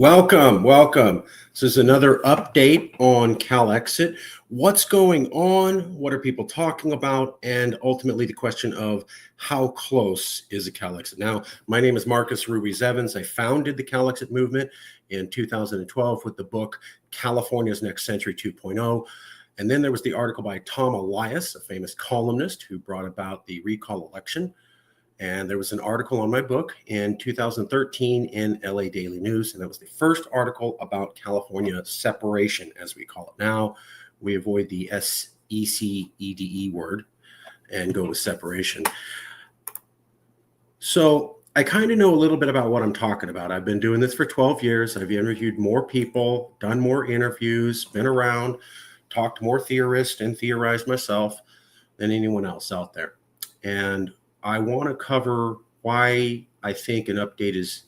Welcome, welcome. This is another update on Calexit. What's going on? What are people talking about? And ultimately the question of how close is a Calexit? Now, my name is Marcus Ruiz-Evans. I founded the Calexit movement in 2012 with the book California's Next Century 2.0. And then there was the article by Tom Elias, a famous columnist who brought about the recall election. And there was an article on my book in 2013 in LA Daily News. And that was the first article about California separation, as we call it now. We avoid the SECEDE word and go with separation. So I kind of know a little bit about what I'm talking about. I've been doing this for 12 years. I've interviewed more people, done more interviews, been around, talked to more theorists and theorized myself than anyone else out there. And I want to cover why I think an update is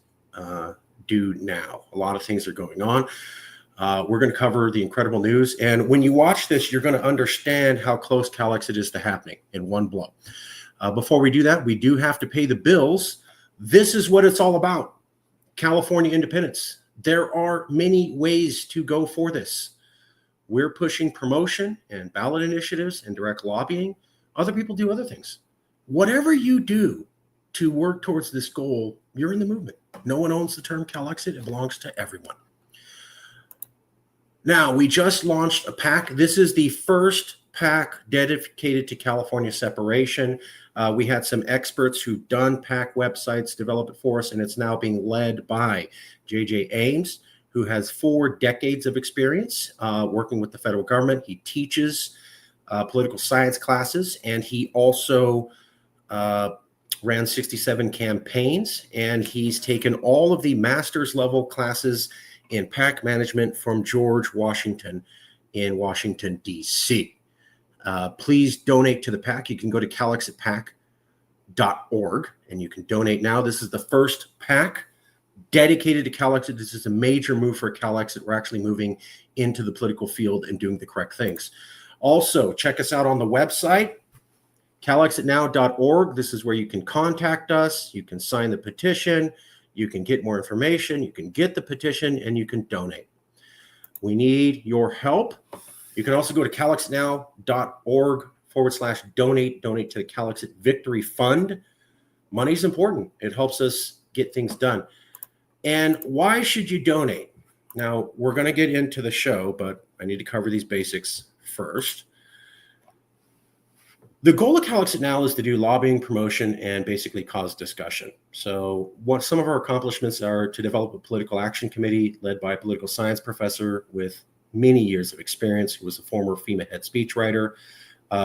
due now. A lot of things are going on. We're going to cover the incredible news. And when you watch this, you're going to understand how close Calexit is to happening in one blow. Before we do that, we do have to pay the bills. This is what it's all about. California independence. There are many ways to go for this. We're pushing promotion and ballot initiatives and direct lobbying. Other people do other things. Whatever you do to work towards this goal, you're in the movement. No one owns the term Calexit. It belongs to everyone. Now, we just launched a PAC. This is the first PAC dedicated to California separation. We had some experts who've done PAC websites develop it for us, and it's now being led by J.J. Ames, who has 4 decades of experience working with the federal government. He teaches political science classes, and he also ran 67 campaigns, and he's taken all of the master's level classes in PAC management from George Washington in Washington, D.C. Please donate to the PAC. You can go to calexitpac.org and you can donate now. This is the first PAC dedicated to Calexit. This is a major move for Calexit. We're actually moving into the political field and doing the correct things. Also, check us out on the website, calexitnow.org. This is where you can contact us. You can sign the petition. You can get more information. You can get the petition, and you can donate. We need your help. You can also go to calexitnow.org/donate. Donate to the Calexit Victory Fund. Money's important. It helps us get things done. And why should you donate? Now, we're going to get into the show, but I need to cover these basics first. The goal of Calexit now is to do lobbying, promotion, and basically cause discussion. So what some of our accomplishments are to develop a political action committee led by a political science professor with many years of experience, who was a former FEMA head speechwriter.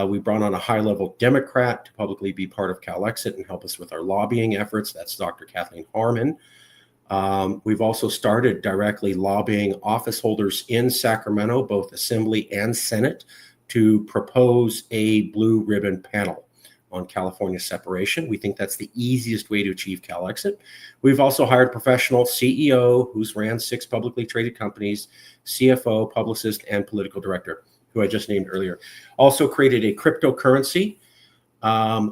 We brought on a high-level Democrat to publicly be part of Calexit and help us with our lobbying efforts. That's Dr. Kathleen Harmon. We've also started directly lobbying office holders in Sacramento, both Assembly and Senate, to propose a blue ribbon panel on California separation. We think that's the easiest way to achieve Calexit. We've also hired a professional CEO who's ran 6 publicly traded companies, CFO, publicist, and political director, who I just named earlier. Also created a cryptocurrency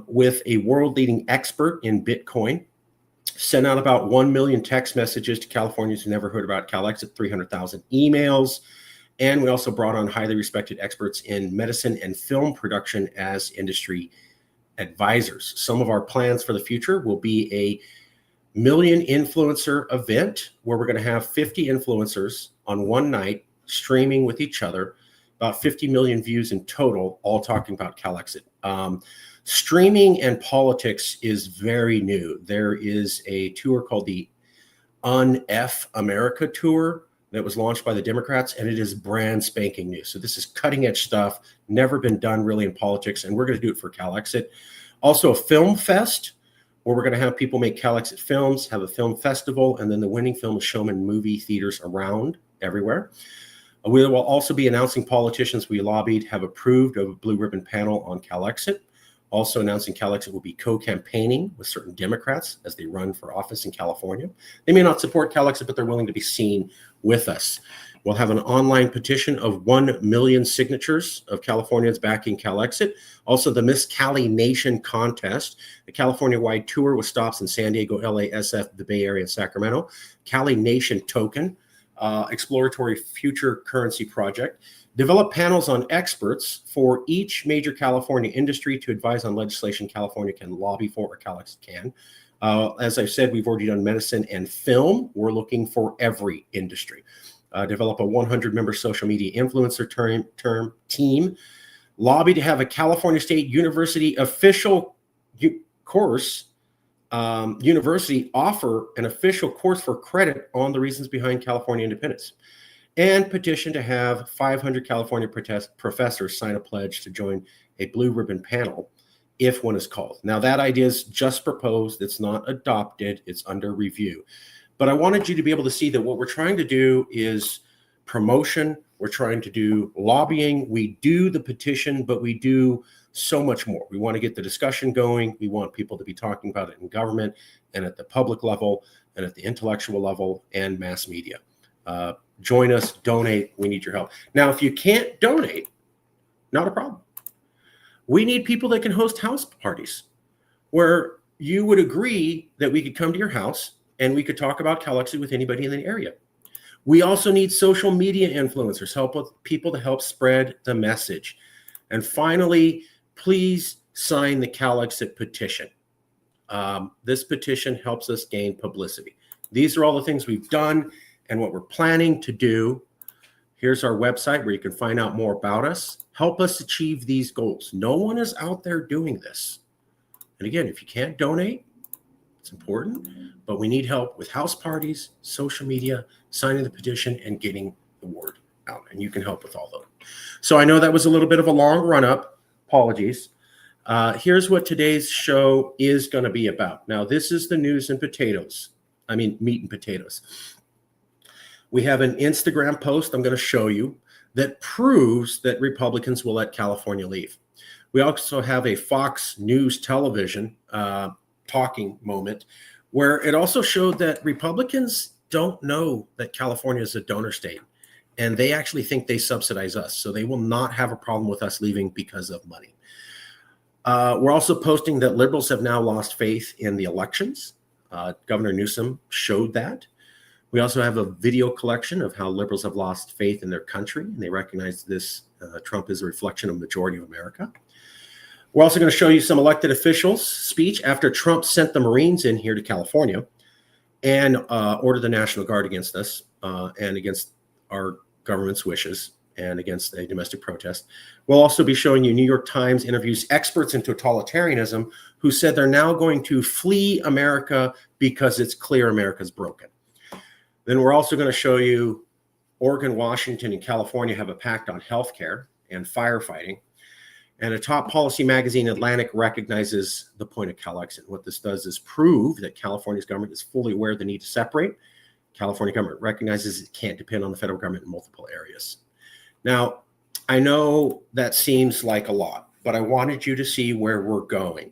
with a world-leading expert in Bitcoin. Sent out about 1 million text messages to Californians who never heard about Calexit, 300,000 emails. And we also brought on highly respected experts in medicine and film production as industry advisors. Some of our plans for the future will be a million influencer event where we're going to have 50 influencers on one night streaming with each other, about 50 million views in total, all talking about Calexit. Streaming and politics is very new. There is a tour called the Un-F America Tour that was launched by the Democrats, and it is brand spanking new. So this is cutting edge stuff, never been done really in politics, and we're going to do it for Calexit. Also a film fest, where we're going to have people make Calexit films, have a film festival, and then the winning film is shown in movie theaters around everywhere. We will also be announcing politicians we lobbied have approved of a blue ribbon panel on Calexit. Also announcing Calexit will be co-campaigning with certain Democrats as they run for office in California. They may not support Calexit, but they're willing to be seen with us. We'll have an online petition of 1 million signatures of Californians backing Calexit. Also, the Miss Cali Nation contest, the California-wide tour with stops in San Diego, LA, SF, the Bay Area, and Sacramento. Cali Nation token. exploratory future currency project. Develop panels on experts for each major California industry to advise on legislation California can lobby for, or Calexit can. As I've said, we've already done medicine and film. We're looking for every industry. Develop a 100-member social media influencer team. Lobby to have a California State University official course. University offer an official course for credit on the reasons behind California independence. And petition to have 500 California professors sign a pledge to join a blue ribbon panel if one is called. Now, that idea is just proposed. It's not adopted. It's under review. But I wanted you to be able to see that what we're trying to do is promotion. We're trying to do lobbying. We do the petition, but we do so much more. We want to get the discussion going. We want people to be talking about it in government and at the public level and at the intellectual level and mass media. Join us, donate. We need your help. Now, if you can't donate, not a problem. We need people that can host house parties where you would agree that we could come to your house and we could talk about Calexit with anybody in the area. We also need social media influencers, help with people to help spread the message. And finally, please sign the Calexit petition. This petition helps us gain publicity. These are all the things we've done and what we're planning to do. Here's our website where you can find out more about us. Help us achieve these goals. No one is out there doing this. And again, if you can't donate, it's important, but we need help with house parties, social media, signing the petition, and getting the word out. And you can help with all those. So I know that was a little bit of a long run-up. Apologies. Here's what today's show is going to be about. Now, this is the news and potatoes. I mean, meat and potatoes. We have an Instagram post I'm going to show you that proves that Republicans will let California leave. We also have a Fox News television talking moment where it also showed that Republicans don't know that California is a donor state, and they actually think they subsidize us. So they will not have a problem with us leaving because of money. We're also posting that liberals have now lost faith in the elections. Governor Newsom showed that. We also have a video collection of how liberals have lost faith in their country, and they recognize this Trump is a reflection of the majority of America. We're also going to show you some elected officials' speech after Trump sent the Marines in here to California and ordered the National Guard against us and against our government's wishes and against a domestic protest. We'll also be showing you New York Times interviews experts in totalitarianism who said they're now going to flee America because it's clear America's broken. Then we're also going to show you Oregon, Washington, and California have a pact on healthcare and firefighting. And a top policy magazine, Atlantic, recognizes the point of Calexit. What this does is prove that California's government is fully aware of the need to separate. California government recognizes it can't depend on the federal government in multiple areas. Now, I know that seems like a lot, but I wanted you to see where we're going.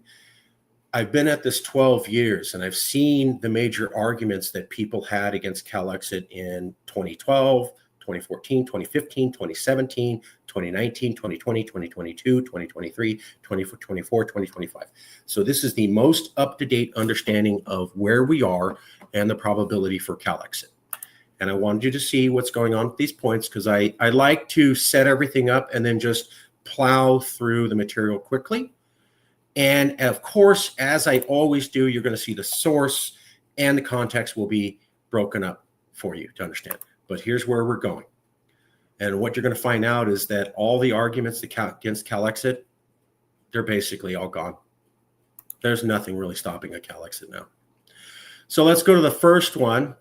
I've been at this 12 years, and I've seen the major arguments that people had against Calexit in 2012, 2014, 2015, 2017, 2019, 2020, 2022, 2023, 2024, 2025. So this is the most up-to-date understanding of where we are and the probability for Calexit. And I wanted you to see what's going on with these points because I like to set everything up and then just plow through the material quickly. And of course, as I always do, you're going to see the source and the context will be broken up for you to understand. But here's where we're going. And what you're going to find out is that all the arguments against Calexit, they're basically all gone. There's nothing really stopping a Calexit now. So let's go to the first one.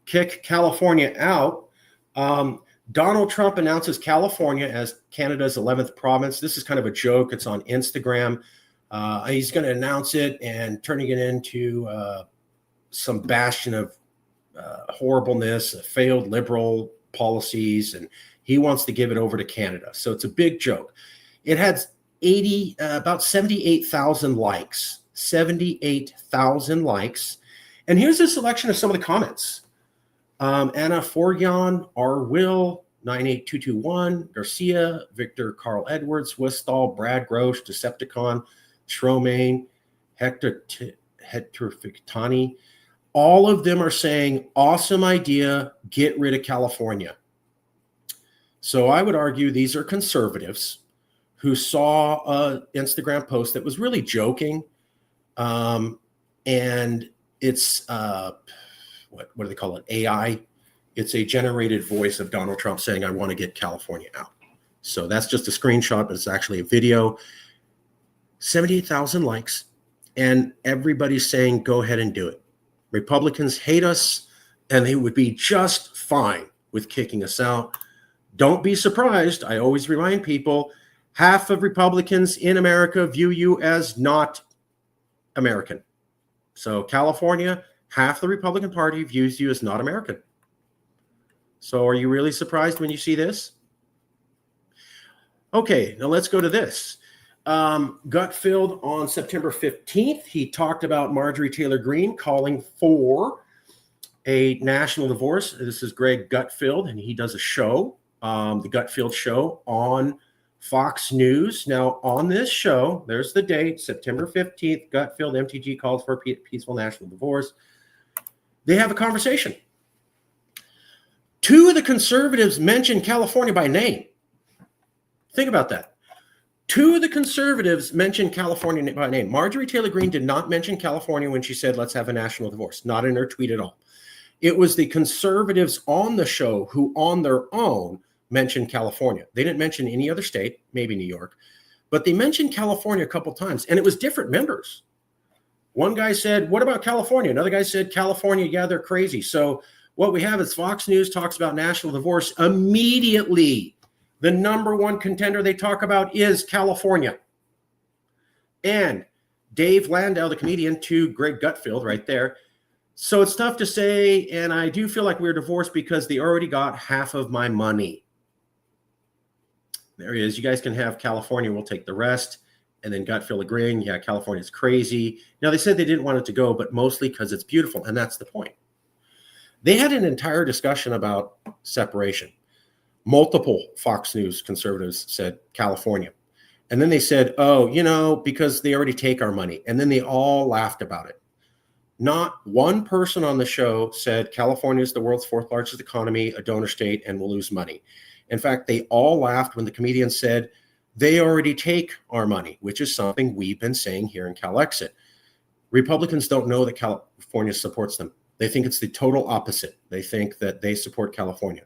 Kick California out. Donald Trump announces California as Canada's 11th province. This is kind of a joke. It's on Instagram. He's going to announce it and turning it into some bastion of horribleness, failed liberal policies, and he wants to give it over to Canada. So it's a big joke. It had about 78,000 likes. 78,000 likes. And here's a selection of some of the comments. Anna Forgion, R. Will, 98221, Garcia, Victor Carl Edwards, Westall, Brad Grosh, Decepticon, Tromaine, Hector Fictani, All of them are saying, awesome idea, get rid of California. So I would argue these are conservatives who saw an Instagram post that was really joking. And it's, what do they call it? AI. It's a generated voice of Donald Trump saying, I want to get California out. So that's just a screenshot, but it's actually a video. 78,000 likes. And everybody's saying, go ahead and do it. Republicans hate us, and they would be just fine with kicking us out. Don't be surprised. I always remind people, half of Republicans in America view you as not American. So California, half the Republican Party views you as not American. So are you really surprised when you see this? Okay, now let's go to this. Gutfeld on September 15th, he talked about Marjorie Taylor Greene calling for a national divorce. This is Greg Gutfeld, and he does a show, the Gutfeld Show on Fox News. Now, on this show, there's the date, September 15th, Gutfeld, MTG calls for a peaceful national divorce. They have a conversation. Two of the conservatives mentioned California by name. Think about that. Two of the conservatives mentioned California by name. Marjorie Taylor Greene did not mention California when she said, let's have a national divorce. Not in her tweet at all. It was the conservatives on the show who on their own mentioned California. They didn't mention any other state, maybe New York, but they mentioned California a couple times, and it was different members. One guy said, what about California? Another guy said, California, yeah, they're crazy. So what we have is Fox News talks about national divorce. Immediately, the number one contender they talk about is California. And Dave Landau, the comedian, to Greg Gutfeld right there. So it's tough to say, and I do feel like we're divorced because they already got half of my money. There he is. You guys can have California. We'll take the rest. And then Gutfeld agreeing, yeah, California's crazy. Now, they said they didn't want it to go, but mostly because it's beautiful, and that's the point. They had an entire discussion about separation. Multiple Fox News conservatives said California. And then they said, oh, you know, because they already take our money. And then they all laughed about it. Not one person on the show said California is the world's fourth largest economy, a donor state, and will lose money. In fact, they all laughed when the comedian said they already take our money, which is something we've been saying here in Calexit. Republicans don't know that California supports them. They think it's the total opposite. They think that they support California.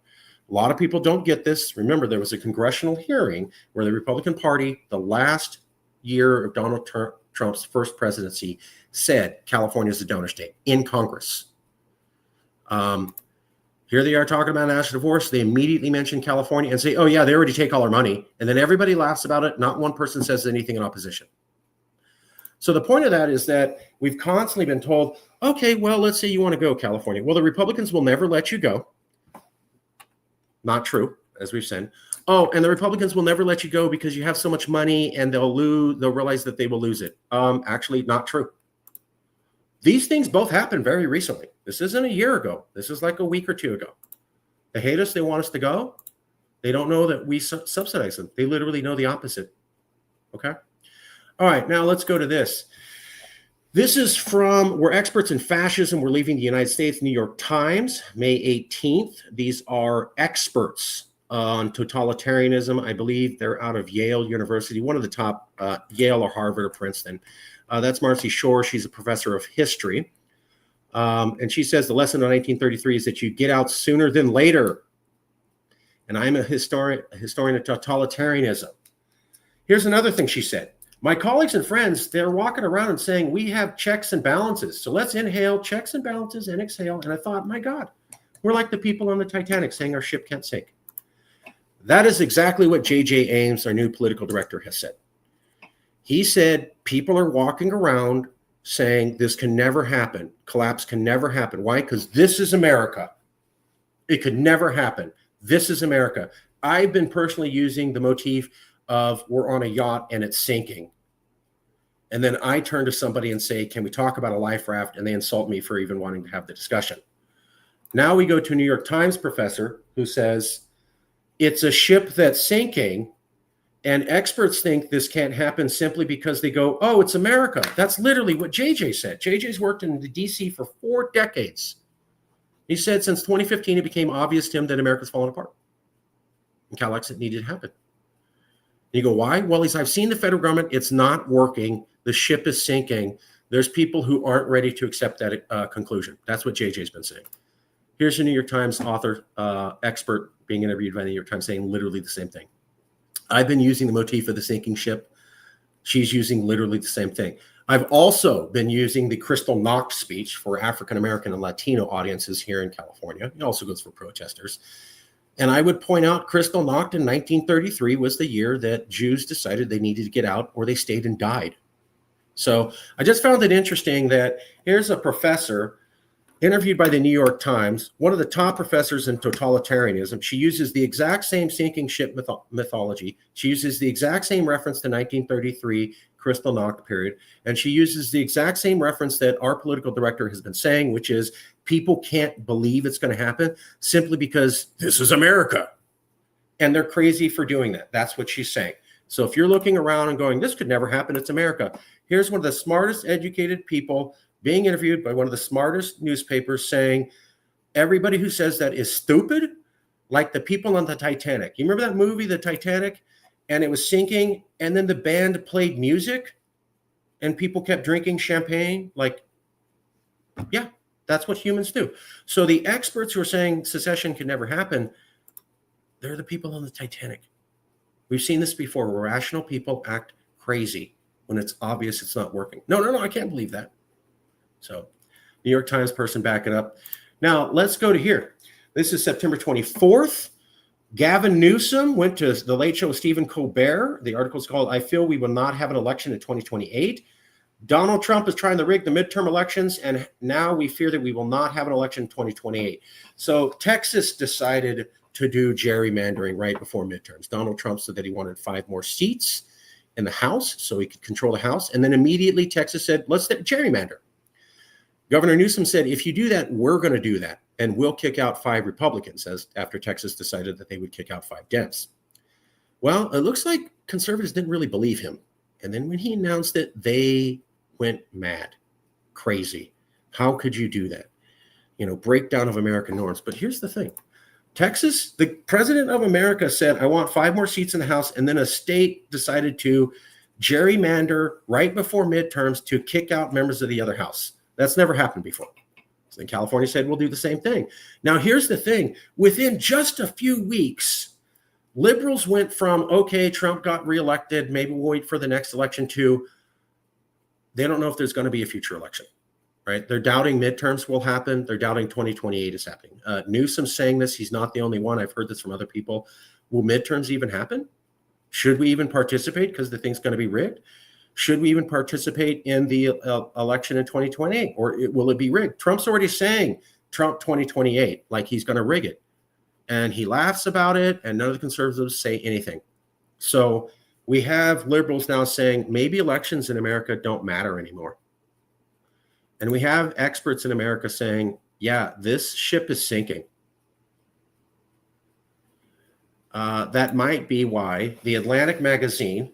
A lot of people don't get this. Remember, there was a congressional hearing where the Republican Party, the last year of Donald Trump's first presidency, said California is a donor state in Congress. Here they are talking about national divorce. They immediately mention California and say, oh, yeah, they already take all our money. And then everybody laughs about it. Not one person says anything in opposition. So the point of that is that we've constantly been told, okay, well, let's say you want to go, California. Well, the Republicans will never let you go. Not true, as we've said. Oh, and the Republicans will never let you go because you have so much money and they'll realize that they will lose it. Actually, not true. These things both happened very recently. This isn't a year ago. This is like a week or two ago. They hate us. They want us to go. They don't know that we subsidize them. They literally know the opposite. Okay? All right, now let's go to this. This is from We're Experts in Fascism. We're Leaving the United States, New York Times, May 18th. These are experts on totalitarianism. I believe they're out of Yale University, one of the top, Yale or Harvard or Princeton. That's Marcy Shore. She's a professor of history. And she says the lesson of 1933 is that you get out sooner than later. And I'm a historian of totalitarianism. Here's another thing she said. My colleagues and friends, they're walking around and saying, we have checks and balances. So let's inhale checks and balances and exhale. And I thought, my God, we're like the people on the Titanic saying our ship can't sink. That is exactly what J.J. Ames, our new political director, has said. He said people are walking around saying this can never happen. Collapse can never happen. Why? Because this is America. It could never happen. This is America. I've been personally using the motif of we're on a yacht and it's sinking. And then I turn to somebody and say, can we talk about a life raft? And they insult me for even wanting to have the discussion. Now we go to a New York Times professor who says it's a ship that's sinking And experts think this can't happen simply because they go, oh, it's America. That's literally what JJ said. JJ's worked in the DC for 4 decades. He said since 2015, it became obvious to him that America's falling apart. And Calexit needed to happen. And you go, why? Well, I've seen the federal government. It's not working. The ship is sinking. There's people who aren't ready to accept that conclusion. That's what JJ's been saying. Here's a New York Times author, expert being interviewed by the New York Times saying literally the same thing. I've been using the motif of the sinking ship. She's using literally the same thing. I've also been using the Crystal Knox speech for African-American and Latino audiences here in California. It also goes for protesters. And I would point out Crystal Knox in 1933 was the year that Jews decided they needed to get out or they stayed and died. So I just found it interesting that here's a professor interviewed by the New York Times, one of the top professors in totalitarianism. She uses the exact same sinking ship mythology. She uses the exact same reference to 1933 Crystal Knox period. And she uses the exact same reference that our political director has been saying, which is people can't believe it's going to happen simply because this is America. And they're crazy for doing that. That's what she's saying. So if you're looking around and going, this could never happen, it's America. Here's one of the smartest educated people being interviewed by one of the smartest newspapers saying, everybody who says that is stupid, like the people on the Titanic. You remember that movie, The Titanic? And it was sinking, and then the band played music, and people kept drinking champagne. Like, yeah, that's what humans do. So the experts who are saying secession can never happen, they're the people on the Titanic. We've seen this before, where rational people act crazy when it's obvious it's not working. No, I can't believe that. So New York Times person backing up. Now, let's go to here. This is September 24th. Gavin Newsom went to the Late Show with Stephen Colbert. The article is called, I Feel We Will Not Have an Election in 2028. Donald Trump is trying to rig the midterm elections, and now we fear that we will not have an election in 2028. So Texas decided to do gerrymandering right before midterms. Donald Trump said that he wanted 5 more seats in the House so he could control the House. And then immediately Texas said, let's gerrymander. Governor Newsom said, if you do that, we're going to do that. And we'll kick out 5 Republicans, as after Texas decided that they would kick out 5 Dems. Well, it looks like conservatives didn't really believe him. And then when he announced it, they went mad, crazy. How could you do that? Breakdown of American norms. But here's the thing. Texas, the president of America said, I want 5 more seats in the House. And then a state decided to gerrymander right before midterms to kick out members of the other House. That's never happened before. So then California said, we'll do the same thing. Now, here's the thing. Within just a few weeks, liberals went from, okay, Trump got reelected, maybe we'll wait for the next election, to they don't know if there's going to be a future election, right? They're doubting midterms will happen. They're doubting 2028 is happening. Newsom's saying this. He's not the only one. I've heard this from other people. Will midterms even happen? Should we even participate because the thing's going to be rigged? Should we even participate in the election in 2028, or will it be rigged? Trump's already saying Trump 2028, like he's going to rig it. And he laughs about it, and none of the conservatives say anything. So we have liberals now saying maybe elections in America don't matter anymore. And we have experts in America saying, yeah, this ship is sinking. That might be why the Atlantic magazine,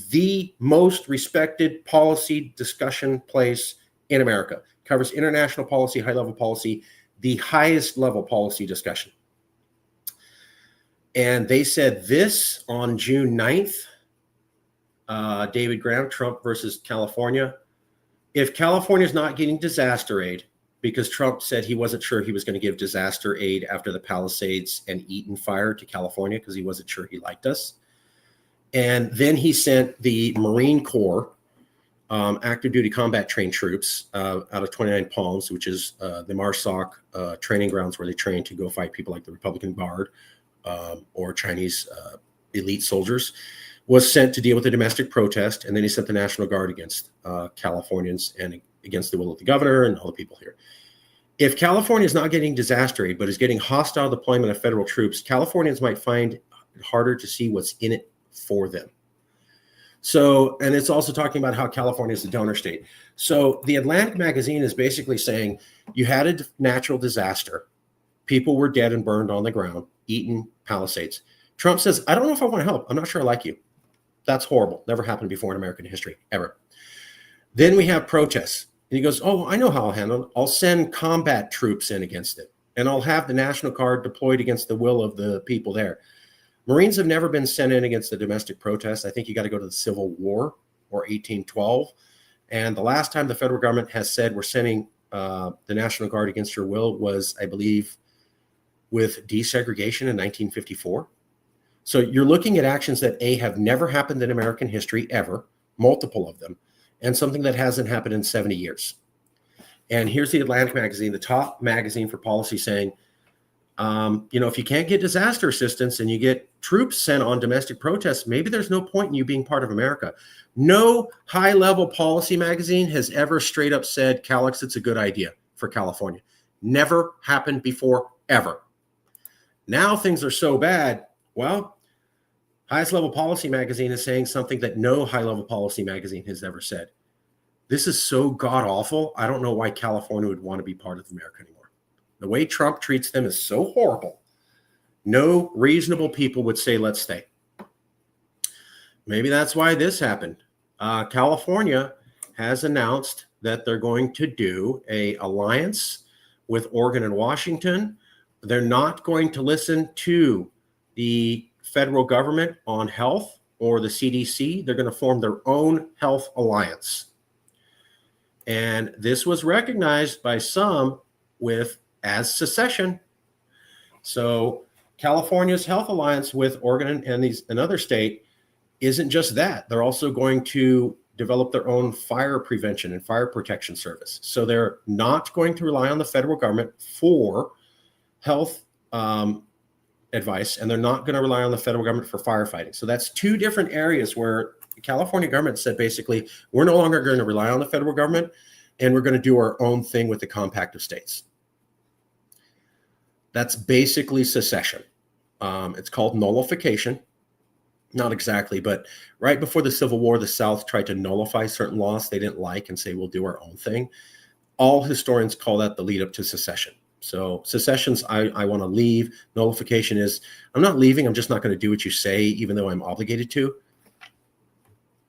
the most respected policy discussion place in America, covers international policy, high-level policy, the highest level policy discussion. And they said this on June 9th, David Graham, Trump versus California. If California is not getting disaster aid, because Trump said he wasn't sure he was going to give disaster aid after the Palisades and Eaton fire to California because he wasn't sure he liked us. And then he sent the Marine Corps active duty combat trained troops out of 29 Palms, which is the MARSOC training grounds where they train to go fight people like the Republican Guard or Chinese elite soldiers, was sent to deal with the domestic protest. And then he sent the National Guard against Californians and against the will of the governor and all the people here. If California is not getting disaster aid, but is getting hostile deployment of federal troops, Californians might find it harder to see what's in it for them. So, and it's also talking about how California is a donor state. So the Atlantic magazine is basically saying you had a natural disaster. People were dead and burned on the ground, Eaton, Palisades. Trump says, I don't know if I want to help. I'm not sure I like you. That's horrible. Never happened before in American history, ever. Then we have protests. And he goes, oh, I know how I'll handle it. I'll send combat troops in against it. And I'll have the National Guard deployed against the will of the people there. Marines have never been sent in against the domestic protests. I think you got to go to the Civil War or 1812. And the last time the federal government has said we're sending the National Guard against your will was, I believe, with desegregation in 1954. So you're looking at actions that have never happened in American history ever, multiple of them, and something that hasn't happened in 70 years. And here's the Atlantic magazine, the top magazine for policy, saying, if you can't get disaster assistance and you get troops sent on domestic protests, maybe there's no point in you being part of America. No high-level policy magazine has ever straight up said Calexit's a good idea for California. Never happened before, ever. Now things are so bad, well, highest level policy magazine is saying something that no high-level policy magazine has ever said. This is so god-awful. I don't know why California would want to be part of America anymore. The way Trump treats them is so horrible. No reasonable people would say, let's stay. Maybe that's why this happened. California has announced that they're going to do an alliance with Oregon and Washington. They're not going to listen to the federal government on health or the CDC. They're going to form their own health alliance. And this was recognized by some as secession. So California's health alliance with Oregon and another state isn't just that. They're also going to develop their own fire prevention and fire protection service. So they're not going to rely on the federal government for health advice, and they're not going to rely on the federal government for firefighting. So that's two different areas where the California government said, basically, we're no longer going to rely on the federal government, and we're going to do our own thing with the compact of states. That's basically secession. It's called nullification. Not exactly, but right before the Civil War, the South tried to nullify certain laws they didn't like and say, we'll do our own thing. All historians call that the lead up to secession. So secession's, I want to leave. Nullification is, I'm not leaving. I'm just not going to do what you say, even though I'm obligated to.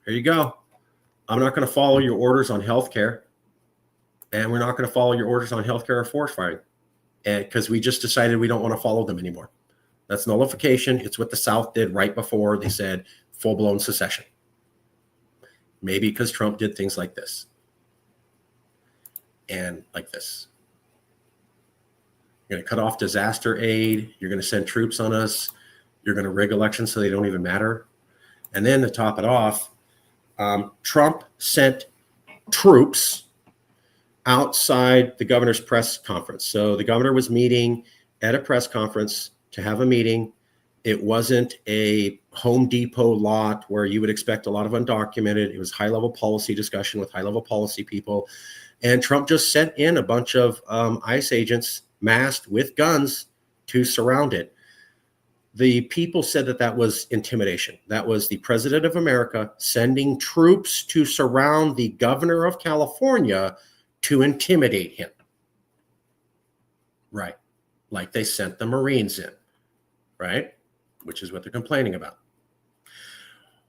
Here you go. I'm not going to follow your orders on healthcare. And we're not going to follow your orders on healthcare or forest firing. Because we just decided we don't want to follow them anymore. That's nullification. It's what the South did right before they said full-blown secession. Maybe because Trump did things like this. And like this. You're going to cut off disaster aid. You're going to send troops on us. You're going to rig elections so they don't even matter. And then to top it off, Trump sent troops outside the governor's press conference. So the governor was meeting at a press conference to have a meeting. It wasn't a Home Depot lot where you would expect a lot of undocumented. It was high-level policy discussion with high-level policy people. And Trump just sent in a bunch of ICE agents masked with guns to surround it. The people said that was intimidation. That was the president of America sending troops to surround the governor of California to intimidate him. Right. Like they sent the Marines in. Right. Which is what they're complaining about.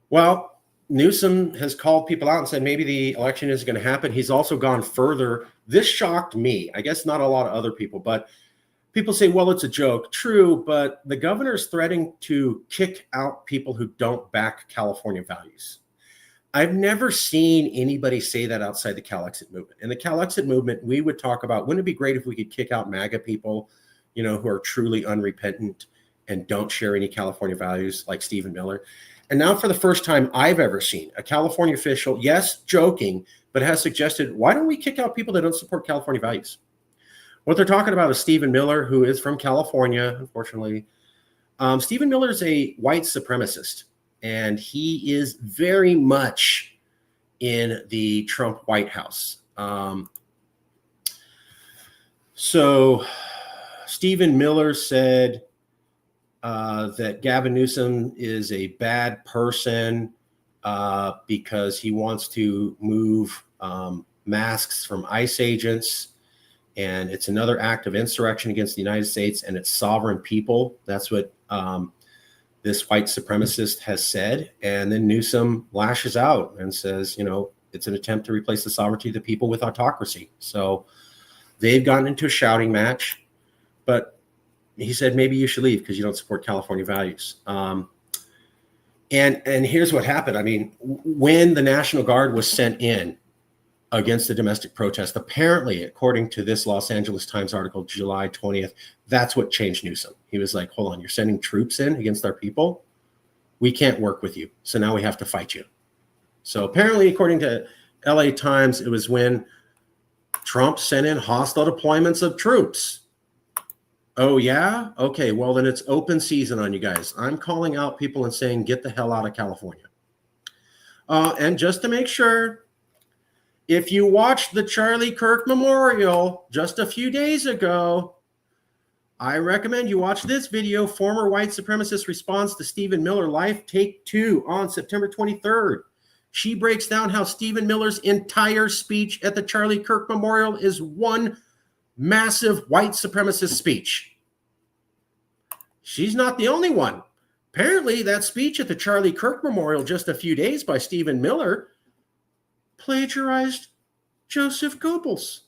Well, Newsom has called people out and said maybe the election isn't going to happen. He's also gone further. This shocked me. I guess not a lot of other people, but people say, well, it's a joke. True, but the governor's threatening to kick out people who don't back California values. I've never seen anybody say that outside the Calexit movement. In the Calexit movement, we would talk about, wouldn't it be great if we could kick out MAGA people, who are truly unrepentant and don't share any California values like Stephen Miller. And now for the first time I've ever seen a California official, yes, joking, but has suggested, why don't we kick out people that don't support California values? What they're talking about is Stephen Miller, who is from California, unfortunately. Stephen Miller is a white supremacist, and he is very much in the Trump White House. So Stephen Miller said that Gavin Newsom is a bad person because he wants to move masks from ICE agents. And it's another act of insurrection against the United States and its sovereign people. That's what this white supremacist has said. And then Newsom lashes out and says, it's an attempt to replace the sovereignty of the people with autocracy. So they've gotten into a shouting match, but he said, maybe you should leave because you don't support California values. And here's what happened. I mean, when the National Guard was sent in against the domestic protest, apparently, according to this Los Angeles Times article, July 20th, that's what changed Newsom. He was like, hold on, you're sending troops in against our people? We can't work with you. So now we have to fight you. So apparently, according to LA Times, it was when Trump sent in hostile deployments of troops. Oh, yeah? Okay, well, then it's open season on you guys. I'm calling out people and saying, get the hell out of California. And just to make sure, if you watched the Charlie Kirk Memorial just a few days ago, I recommend you watch this video, Former White Supremacist Response to Stephen Miller Life, Take 2 on September 23rd. She breaks down how Stephen Miller's entire speech at the Charlie Kirk Memorial is one massive white supremacist speech. She's not the only one. Apparently, that speech at the Charlie Kirk Memorial just a few days by Stephen Miller plagiarized Joseph Goebbels.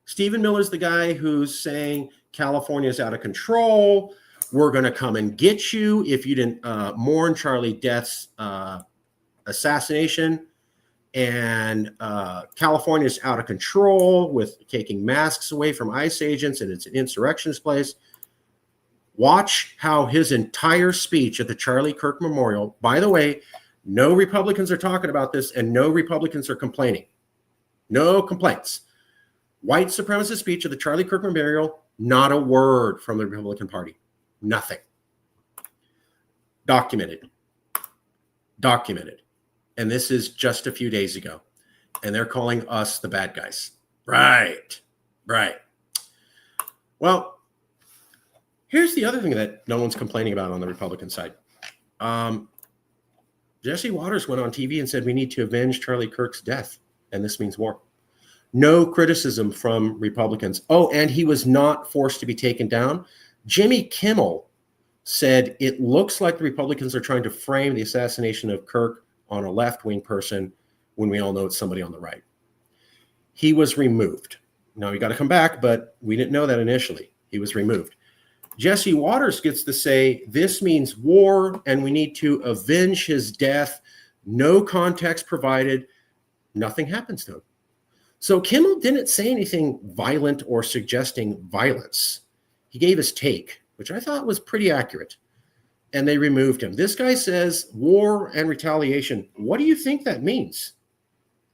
Stephen Miller's the guy who's saying California's out of control. We're going to come and get you if you didn't mourn Charlie Death's assassination. And California's out of control with taking masks away from ICE agents, and it's an insurrectionist place. Watch how his entire speech at the Charlie Kirk Memorial, by the way, no Republicans are talking about this, and no Republicans are complaining. No complaints. White supremacist speech at the Charlie Kirk Memorial, not a word from the Republican Party. Nothing. Documented. And this is just a few days ago. And they're calling us the bad guys. Right. Well, here's the other thing that no one's complaining about on the Republican side. Jesse Waters went on TV and said we need to avenge Charlie Kirk's death, and this means war. No criticism from Republicans. Oh, and he was not forced to be taken down. Jimmy Kimmel said it looks like the Republicans are trying to frame the assassination of Kirk on a left-wing person when we all know it's somebody on the right. He was removed. Now, he got to come back, but we didn't know that initially. He was removed. Jesse Waters gets to say this means war and we need to avenge his death. No context provided. Nothing happens to him. So Kimmel didn't say anything violent or suggesting violence. He gave his take, which I thought was pretty accurate, and they removed him. This guy says war and retaliation. What do you think that means?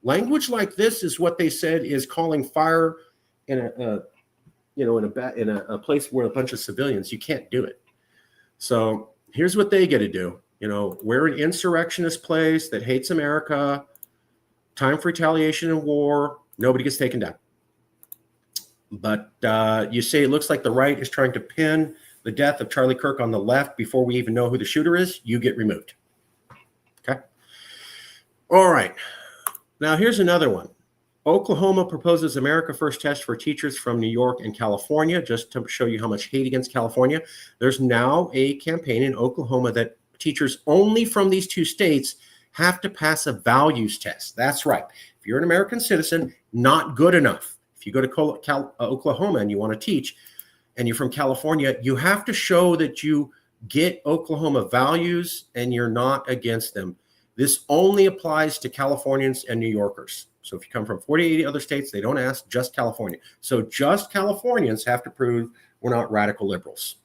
Language like this is what they said is calling fire in a place where a bunch of civilians. You can't do it. So here's what they get to do. We're an insurrectionist place that hates America. Time for retaliation and war. Nobody gets taken down. But you say it looks like the right is trying to pin the death of Charlie Kirk on the left before we even know who the shooter is. You get removed. Okay. All right. Now here's another one. Oklahoma proposes America First test for teachers from New York and California, just to show you how much hate against California. There's now a campaign in Oklahoma that teachers only from these two states have to pass a values test. That's right. If you're an American citizen, not good enough. If you go to Oklahoma and you want to teach and you're from California, you have to show that you get Oklahoma values and you're not against them. This only applies to Californians and New Yorkers. So if you come from 48 other states, they don't ask, just California. So just Californians have to prove we're not radical liberals.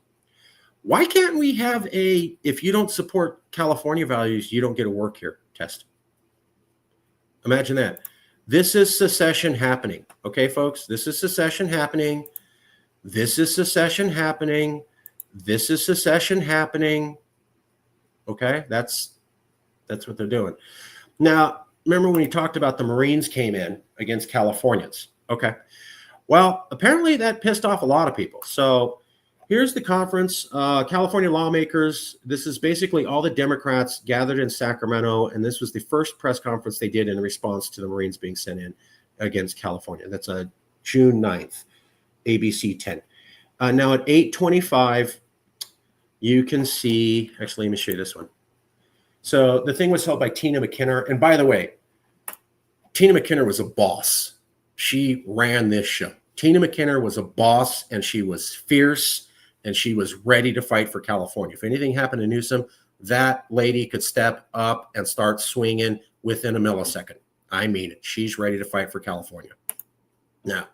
Why can't we have if you don't support California values, you don't get a work here test? Imagine that. This is secession happening. Okay, folks, this is secession happening. This is secession happening. This is secession happening. Okay, that's what they're doing. Now, remember when you talked about the Marines came in against Californians? Okay. Well, apparently that pissed off a lot of people. So here's the conference, California lawmakers. This is basically all the Democrats gathered in Sacramento, and this was the first press conference they did in response to the Marines being sent in against California. That's June 9th, ABC 10. Now at 8:25, you can see, actually, let me show you this one. So the thing was held by Tina McKinnon. And by the way, Tina McKinnon was a boss. She ran this show. Tina McKinnon was a boss, and she was fierce, and she was ready to fight for California. If anything happened to Newsom, that lady could step up and start swinging within a millisecond. I mean it. She's ready to fight for California. Now,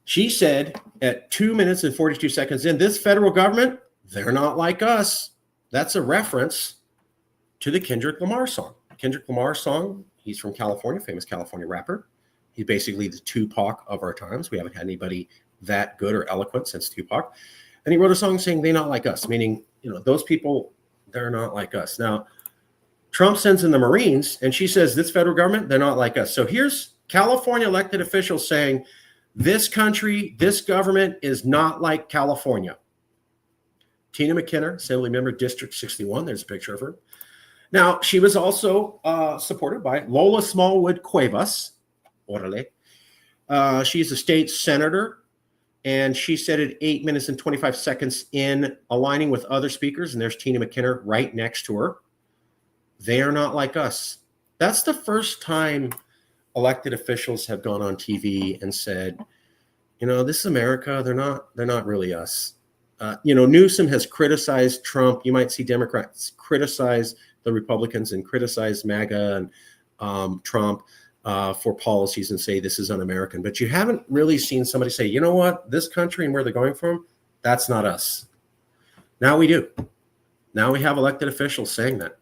she said at 2 minutes and 42 seconds in, this federal government, they're not like us. That's a reference to the Kendrick Lamar song. Kendrick Lamar song, he's from California, famous California rapper. He's basically the Tupac of our times. We haven't had anybody that good or eloquent since Tupac. And he wrote a song saying, they're not like us, meaning, those people, they're not like us. Now, Trump sends in the Marines, and she says, this federal government, they're not like us. So here's California elected officials saying, this country, this government is not like California. Tina McKinnon, Assembly Member, District 61. There's a picture of her. Now, she was also supported by Lola Smallwood Cuevas. Orale. She's a state senator, and she said at 8 minutes and 25 seconds in, aligning with other speakers, and there's Tina McKinnon right next to her. They are not like us. That's the first time elected officials have gone on TV and said, this is America. They're not really us. Newsom has criticized Trump. You might see Democrats criticize the Republicans and criticize MAGA and Trump for policies and say this is un-American. But you haven't really seen somebody say, you know what, this country and where they're going from, that's not us. Now we do. Now we have elected officials saying that.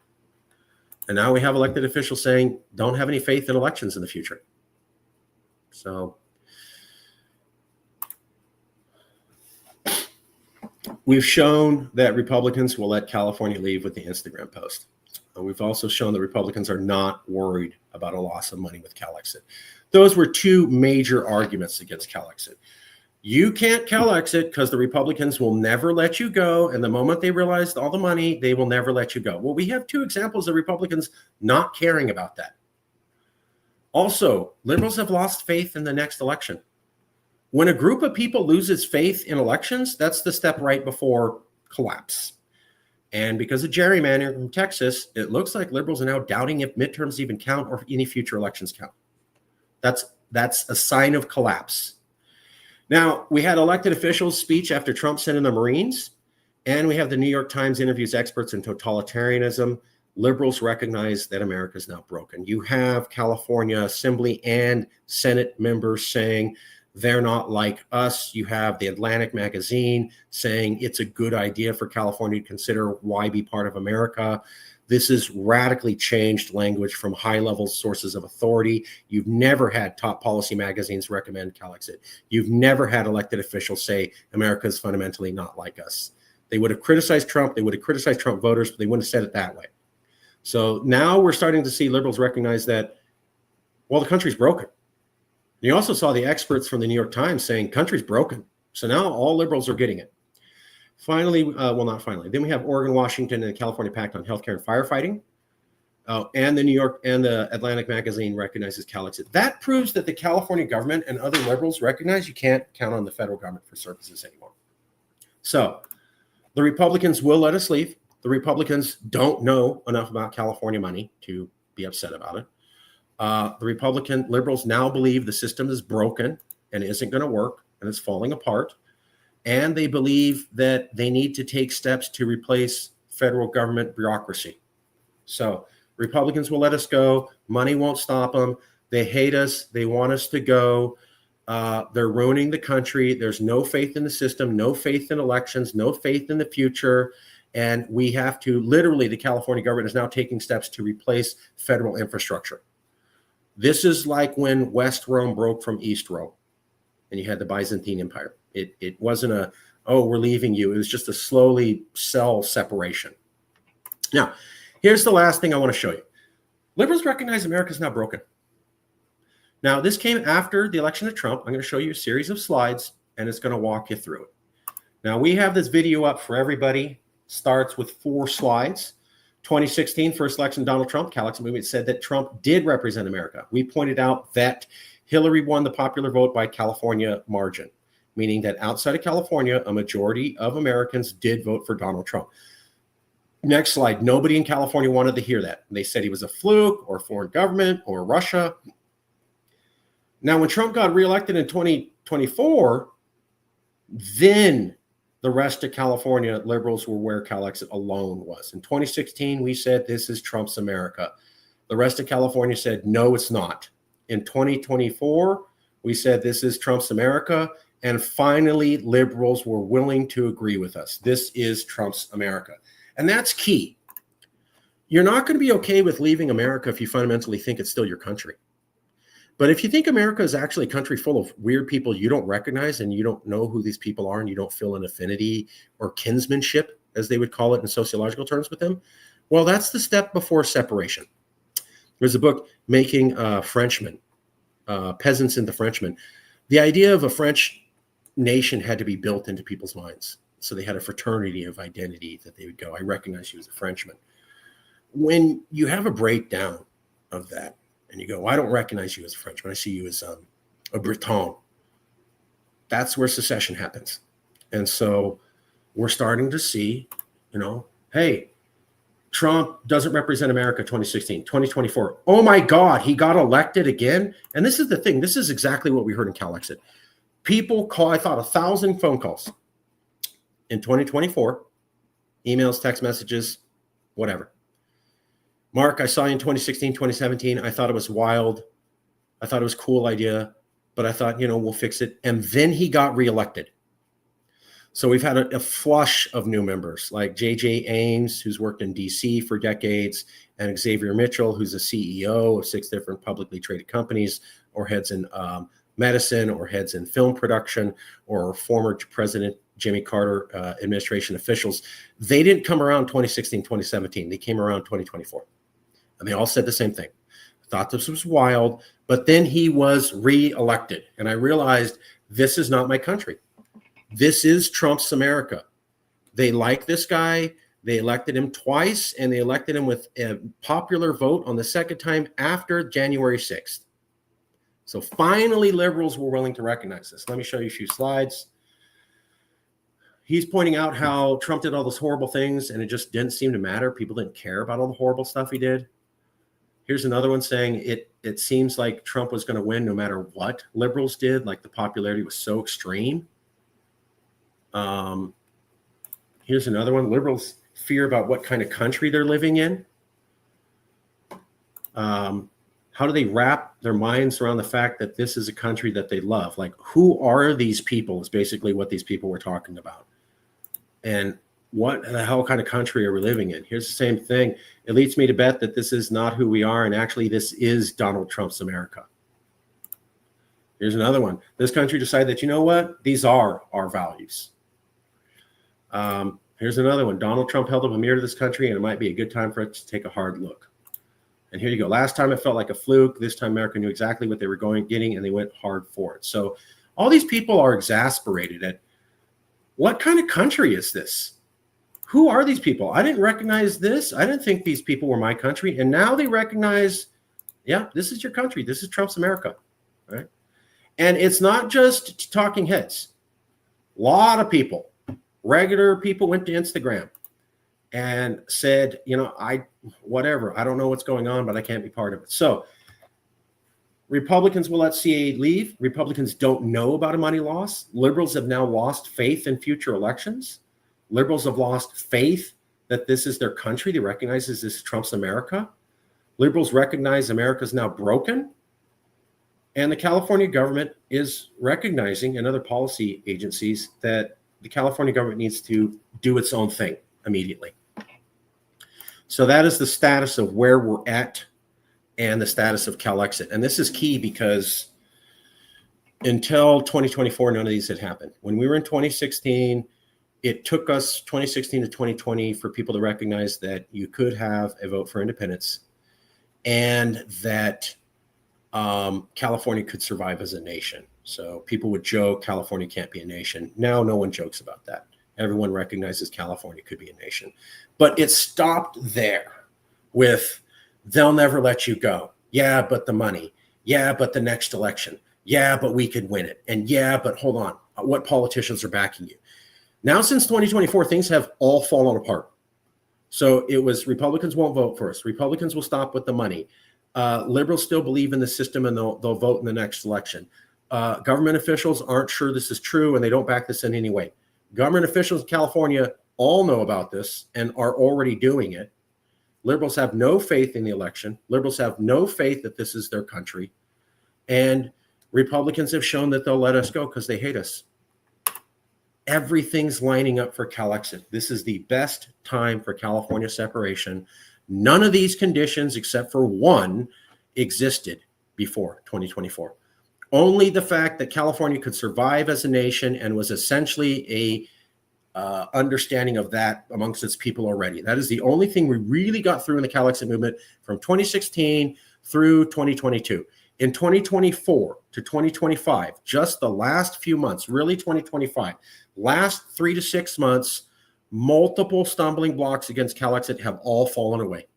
And now we have elected officials saying, don't have any faith in elections in the future. So we've shown that Republicans will let California leave with the Instagram post. We've also shown that Republicans are not worried about a loss of money with Calexit. Those were two major arguments against Calexit. You can't Calexit because the Republicans will never let you go. And the moment they realize all the money, they will never let you go. Well, we have two examples of Republicans not caring about that. Also, liberals have lost faith in the next election. When a group of people loses faith in elections, that's the step right before collapse. And because of gerrymandering from Texas, it looks like liberals are now doubting if midterms even count or if any future elections count. That's a sign of collapse. Now, we had elected officials' speech after Trump sent in the Marines, and we have the New York Times interviews experts in totalitarianism. Liberals recognize that America is now broken. You have California Assembly and Senate members saying they're not like us. You have the Atlantic magazine saying it's a good idea for California to consider why be part of America. This is radically changed language from high-level sources of authority. You've never had top policy magazines recommend Calexit. You've never had elected officials say America is fundamentally not like us. They would have criticized Trump. They would have criticized Trump voters, but they wouldn't have said it that way. So now we're starting to see liberals recognize that, well, the country's broken. You also saw the experts from the New York Times saying country's broken. So now all liberals are getting it. Finally, well, not finally. Then we have Oregon, Washington, and the California Pact on Healthcare and Firefighting. And the New York and the Atlantic magazine recognizes Calexit. That proves that the California government and other liberals recognize you can't count on the federal government for services anymore. So the Republicans will let us leave. The Republicans don't know enough about California money to be upset about it. The Republican liberals now believe the system is broken and isn't going to work and it's falling apart. And they believe that they need to take steps to replace federal government bureaucracy. So Republicans will let us go. Money won't stop them. They hate us. They want us to go. They're ruining the country. There's no faith in the system, no faith in elections, no faith in the future. And we have to, literally, the California government is now taking steps to replace federal infrastructure. This is like when West Rome broke from East Rome and you had the Byzantine Empire. It wasn't a, oh, we're leaving you. It was just a slowly cell separation. Now, here's the last thing I want to show you. Liberals recognize America's now broken. Now, this came after the election of Trump. I'm going to show you a series of slides, and it's going to walk you through it. Now, we have this video up for everybody. Starts with 4 slides. 2016, first election, Donald Trump. Calexit movement said that Trump did represent America. We pointed out that Hillary won the popular vote by California margin. meaning that outside of California, a majority of Americans did vote for Donald Trump. Next slide. Nobody in California wanted to hear that. They said he was a fluke or foreign government or Russia. Now, when Trump got reelected in 2024, then the rest of California liberals were where Calexit alone was. In 2016, we said, this is Trump's America. The rest of California said, no, it's not. In 2024, we said, this is Trump's America. And finally, liberals were willing to agree with us. This is Trump's America. And that's key. You're not going to be okay with leaving America if you fundamentally think it's still your country. But if you think America is actually a country full of weird people you don't recognize and you don't know who these people are and you don't feel an affinity or kinsmanship, as they would call it in sociological terms with them, well, that's the step before separation. There's a book, Making Frenchmen, Peasants into Frenchmen. The idea of a French nation had to be built into people's minds. So they had a fraternity of identity that they would go, I recognize you as a Frenchman. When you have a breakdown of that, and you go, well, I don't recognize you as a Frenchman. I see you as a Breton. That's where secession happens. And so we're starting to see, hey, Trump doesn't represent America 2016, 2024. Oh my God, he got elected again. And this is the thing. This is exactly what we heard in Calexit. People call, I thought 1,000 phone calls in 2024, emails, text messages, whatever. Mark, I saw you in 2016, 2017. I thought it was wild. I thought it was a cool idea, but I thought, we'll fix it. And then he got reelected. So we've had a flush of new members like J.J. Ames, who's worked in D.C. for decades, and Xavier Mitchell, who's a CEO of 6 different publicly traded companies, or heads in medicine, or heads in film production, or former President Jimmy Carter administration officials. They didn't come around 2016, 2017. They came around 2024. And they all said the same thing. I thought this was wild, but then he was reelected. And I realized this is not my country. This is Trump's America. They like this guy. They elected him twice, and they elected him with a popular vote on the second time after January 6th. So finally, liberals were willing to recognize this. Let me show you a few slides. He's pointing out how Trump did all those horrible things, and it just didn't seem to matter. People didn't care about all the horrible stuff he did. Here's another one saying it seems like Trump was going to win no matter what liberals did. Like the popularity was so extreme. Here's another one. Liberals fear about what kind of country they're living in. How do they wrap their minds around the fact that this is a country that they love? Like, who are these people is basically what these people were talking about. And what the hell kind of country are we living in? Here's the same thing. It leads me to bet that this is not who we are. And actually, this is Donald Trump's America. Here's another one. This country decided that, you know what? These are our values. Here's another one. Donald Trump held up a mirror to this country, and it might be a good time for it to take a hard look. And here you go. Last time it felt like a fluke. This time America knew exactly what they were getting, and they went hard for it. So all these people are exasperated at what kind of country is this? Who are these people? I didn't recognize this. I didn't think these people were my country. And now they recognize, yeah, this is your country. This is Trump's America. Right? And it's not just talking heads. A lot of people, regular people, went to Instagram and said, whatever, I don't know what's going on, but I can't be part of it. So Republicans will let CA leave. Republicans don't know about a money loss. Liberals have now lost faith in future elections. Liberals have lost faith that this is their country. They recognize this is Trump's America. Liberals recognize America's now broken. And the California government is recognizing, and other policy agencies, that the California government needs to do its own thing immediately. So that is the status of where we're at and the status of Calexit. And this is key because until 2024, none of these had happened. When we were in 2016, it took us 2016 to 2020 for people to recognize that you could have a vote for independence and that California could survive as a nation. So people would joke, California can't be a nation. Now no one jokes about that. Everyone recognizes California could be a nation. But it stopped there with, they'll never let you go. Yeah, but the money. Yeah, but the next election. Yeah, but we could win it. And yeah, but hold on. what politicians are backing you. Now, since 2024, things have all fallen apart. So it was Republicans won't vote for us. Republicans will stop with the money. Liberals still believe in the system and they'll vote in the next election. Government officials aren't sure this is true and they don't back this in any way. Government officials in California all know about this and are already doing it. Liberals have no faith in the election. Liberals have no faith that this is their country. And Republicans have shown that they'll let us go because they hate us. Everything's lining up for Calexit. This is the best time for California separation. None of these conditions, except for one, existed before 2024. Only the fact that California could survive as a nation and was essentially a understanding of that amongst its people already. That is the only thing we really got through in the Calexit movement from 2016 through 2022. In 2024 to 2025, just the last few months, really 2025, last 3 to 6 months, multiple stumbling blocks against Calexit have all fallen away.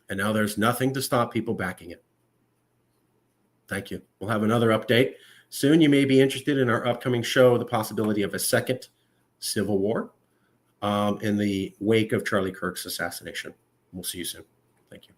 And now there's nothing to stop people backing it. Thank you. We'll have another update soon. You may be interested in our upcoming show, the possibility of a second civil war in the wake of Charlie Kirk's assassination. We'll see you soon. Thank you.